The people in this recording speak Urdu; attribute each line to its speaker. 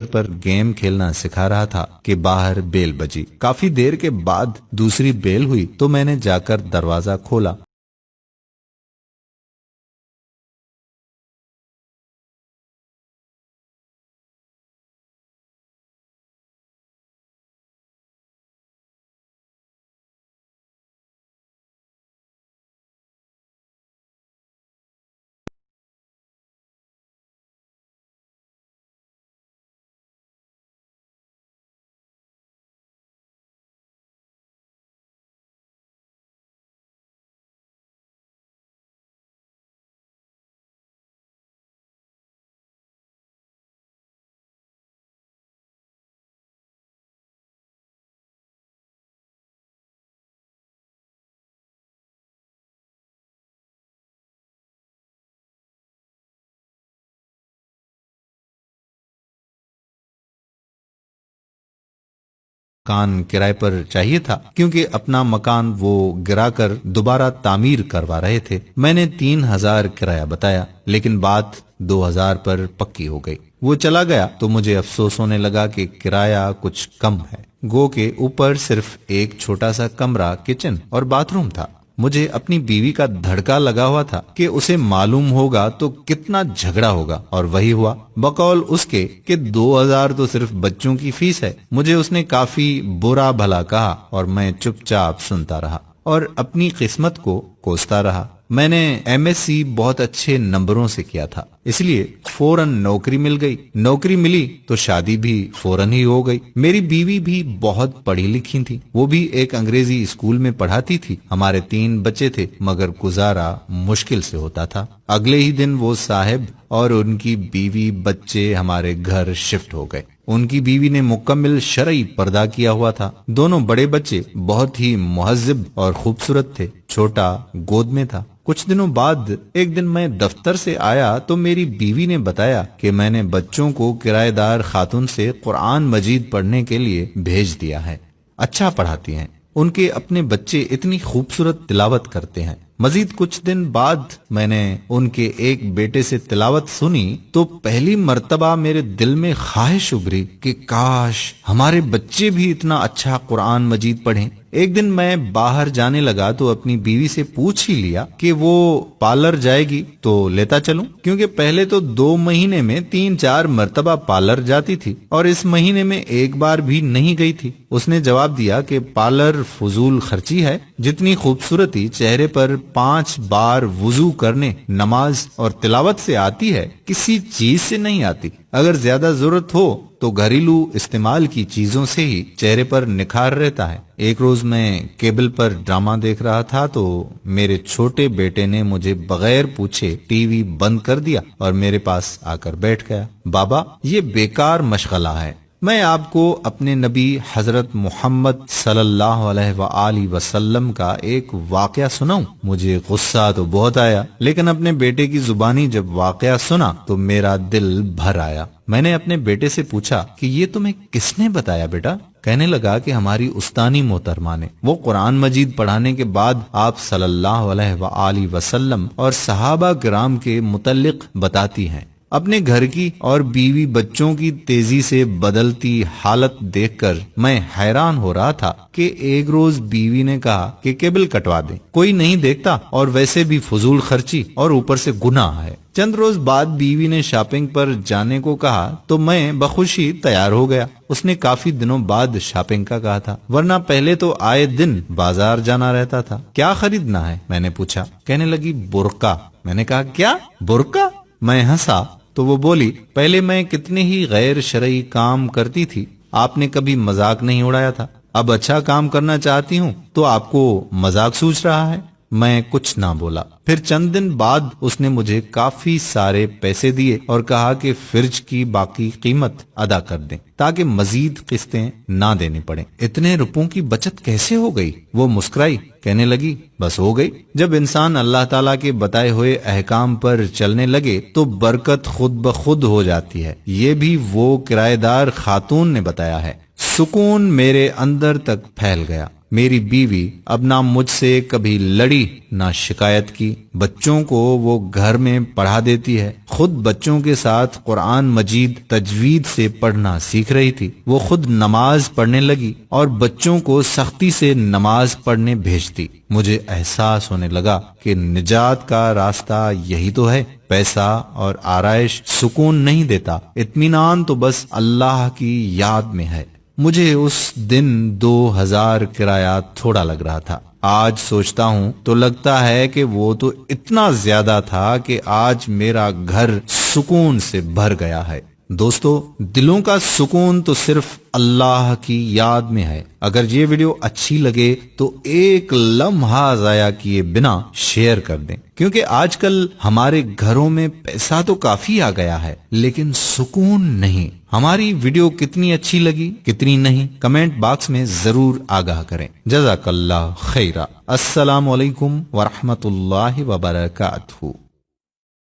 Speaker 1: پر گیم کھیلنا سکھا رہا تھا کہ باہر بیل بجی۔ کافی دیر کے بعد دوسری بیل ہوئی تو میں نے جا کر دروازہ کھولا۔ مکان کرائے پر چاہیے تھا کیونکہ اپنا مکان وہ گرا کر دوبارہ تعمیر کروا رہے تھے۔ میں نے 3000 کرایہ بتایا لیکن بات 2000 پر پکی ہو گئی۔ وہ چلا گیا تو مجھے افسوس ہونے لگا کہ کرایہ کچھ کم ہے، گو کہ اوپر صرف ایک چھوٹا سا کمرہ، کچن اور باتھ روم تھا۔ مجھے اپنی بیوی کا دھڑکا لگا ہوا تھا کہ اسے معلوم ہوگا تو کتنا جھگڑا ہوگا، اور وہی ہوا۔ بقول اس کے کہ 2000 تو صرف بچوں کی فیس ہے۔ مجھے اس نے کافی برا بھلا کہا اور میں چپ چاپ سنتا رہا اور اپنی قسمت کو کوستا رہا۔ میں نے ایم ایس سی بہت اچھے نمبروں سے کیا تھا، اس لیے فوراً نوکری مل گئی۔ نوکری ملی تو شادی بھی فوراً ہی ہو گئی۔ میری بیوی بھی بہت پڑھی لکھی تھی، وہ بھی ایک انگریزی اسکول میں پڑھاتی تھی۔ ہمارے 3 بچے تھے مگر گزارا مشکل سے ہوتا تھا۔ اگلے ہی دن وہ صاحب اور ان کی بیوی بچے ہمارے گھر شفٹ ہو گئے۔ ان کی بیوی نے مکمل شرعی پردہ کیا ہوا تھا۔ دونوں بڑے بچے بہت ہی مہذب اور خوبصورت تھے، چھوٹا گود میں تھا۔ کچھ دنوں بعد ایک دن میں دفتر سے آیا تو میری بیوی نے بتایا کہ میں نے بچوں کو کرایہ دار خاتون سے قرآن مجید پڑھنے کے لیے بھیج دیا ہے۔ اچھا پڑھاتی ہیں، ان کے اپنے بچے اتنی خوبصورت تلاوت کرتے ہیں۔ مزید کچھ دن بعد میں نے ان کے ایک بیٹے سے تلاوت سنی تو پہلی مرتبہ میرے دل میں خواہش ابھری کہ کاش ہمارے بچے بھی اتنا اچھا قرآن مجید پڑھیں۔ ایک دن میں باہر جانے لگا تو اپنی بیوی سے پوچھ ہی لیا کہ وہ پارلر جائے گی تو لیتا چلوں، کیونکہ پہلے تو 2 مہینے میں 3-4 مرتبہ پارلر جاتی تھی اور اس مہینے میں ایک بار بھی نہیں گئی تھی۔ اس نے جواب دیا کہ پارلر فضول خرچی ہے، جتنی خوبصورتی چہرے پر 5 بار وضو کرنے، نماز اور تلاوت سے آتی ہے کسی چیز سے نہیں آتی۔ اگر زیادہ ضرورت ہو تو گھریلو استعمال کی چیزوں سے ہی چہرے پر نکھار رہتا ہے۔ ایک روز میں کیبل پر ڈرامہ دیکھ رہا تھا تو میرے چھوٹے بیٹے نے مجھے بغیر پوچھے ٹی وی بند کر دیا اور میرے پاس آ کر بیٹھ گیا۔ بابا، یہ بیکار مشغلہ ہے، میں آپ کو اپنے نبی حضرت محمد صلی اللہ علیہ وآلہ وسلم کا ایک واقعہ سناؤں؟ مجھے غصہ تو بہت آیا لیکن اپنے بیٹے کی زبانی جب واقعہ سنا تو میرا دل بھر آیا۔ میں نے اپنے بیٹے سے پوچھا کہ یہ تمہیں کس نے بتایا بیٹا؟ کہنے لگا کہ ہماری استانی محترمہ نے۔ وہ قرآن مجید پڑھانے کے بعد آپ صلی اللہ علیہ وآلہ وسلم اور صحابہ کرام کے متعلق بتاتی ہیں۔ اپنے گھر کی اور بیوی بچوں کی تیزی سے بدلتی حالت دیکھ کر میں حیران ہو رہا تھا کہ ایک روز بیوی نے کہا کہ کیبل کٹوا دیں، کوئی نہیں دیکھتا اور ویسے بھی فضول خرچی اور اوپر سے گناہ ہے۔ چند روز بعد بیوی نے شاپنگ پر جانے کو کہا تو میں بخوشی تیار ہو گیا۔ اس نے کافی دنوں بعد شاپنگ کا کہا تھا، ورنہ پہلے تو آئے دن بازار جانا رہتا تھا۔ کیا خریدنا ہے؟ میں نے پوچھا۔ کہنے لگی برقع۔ میں نے کہا کیا برقع؟ میں ہنسا تو وہ بولی، پہلے میں کتنے ہی غیر شرعی کام کرتی تھی، آپ نے کبھی مذاق نہیں اڑایا تھا، اب اچھا کام کرنا چاہتی ہوں تو آپ کو مذاق سوچ رہا ہے۔ میں کچھ نہ بولا۔ پھر چند دن بعد اس نے مجھے کافی سارے پیسے دیے اور کہا کہ فریج کی باقی قیمت ادا کر دیں تاکہ مزید قسطیں نہ دینی پڑیں۔ اتنے روپوں کی بچت کیسے ہو گئی؟ وہ مسکرائی، کہنے لگی بس ہو گئی۔ جب انسان اللہ تعالیٰ کے بتائے ہوئے احکام پر چلنے لگے تو برکت خود بخود ہو جاتی ہے۔ یہ بھی وہ کرایہ دار خاتون نے بتایا ہے۔ سکون میرے اندر تک پھیل گیا۔ میری بیوی اب نہ مجھ سے کبھی لڑی نہ شکایت کی، بچوں کو وہ گھر میں پڑھا دیتی ہے، خود بچوں کے ساتھ قرآن مجید تجوید سے پڑھنا سیکھ رہی تھی، وہ خود نماز پڑھنے لگی اور بچوں کو سختی سے نماز پڑھنے بھیجتی۔ مجھے احساس ہونے لگا کہ نجات کا راستہ یہی تو ہے۔ پیسہ اور آرائش سکون نہیں دیتا، اطمینان تو بس اللہ کی یاد میں ہے۔ مجھے اس دن 2000 کرایہ تھوڑا لگ رہا تھا، آج سوچتا ہوں تو لگتا ہے کہ وہ تو اتنا زیادہ تھا کہ آج میرا گھر سکون سے بھر گیا ہے۔ دوستو، دلوں کا سکون تو صرف اللہ کی یاد میں ہے۔ اگر یہ ویڈیو اچھی لگے تو ایک لمحہ ضائع کیے بنا شیئر کر دیں، کیونکہ آج کل ہمارے گھروں میں پیسہ تو کافی آ گیا ہے لیکن سکون نہیں۔ ہماری ویڈیو کتنی اچھی لگی کتنی نہیں، کمنٹ باکس میں ضرور آگاہ کریں۔ جزاک اللہ خیرہ۔ السلام علیکم ورحمۃ اللہ وبرکاتہ۔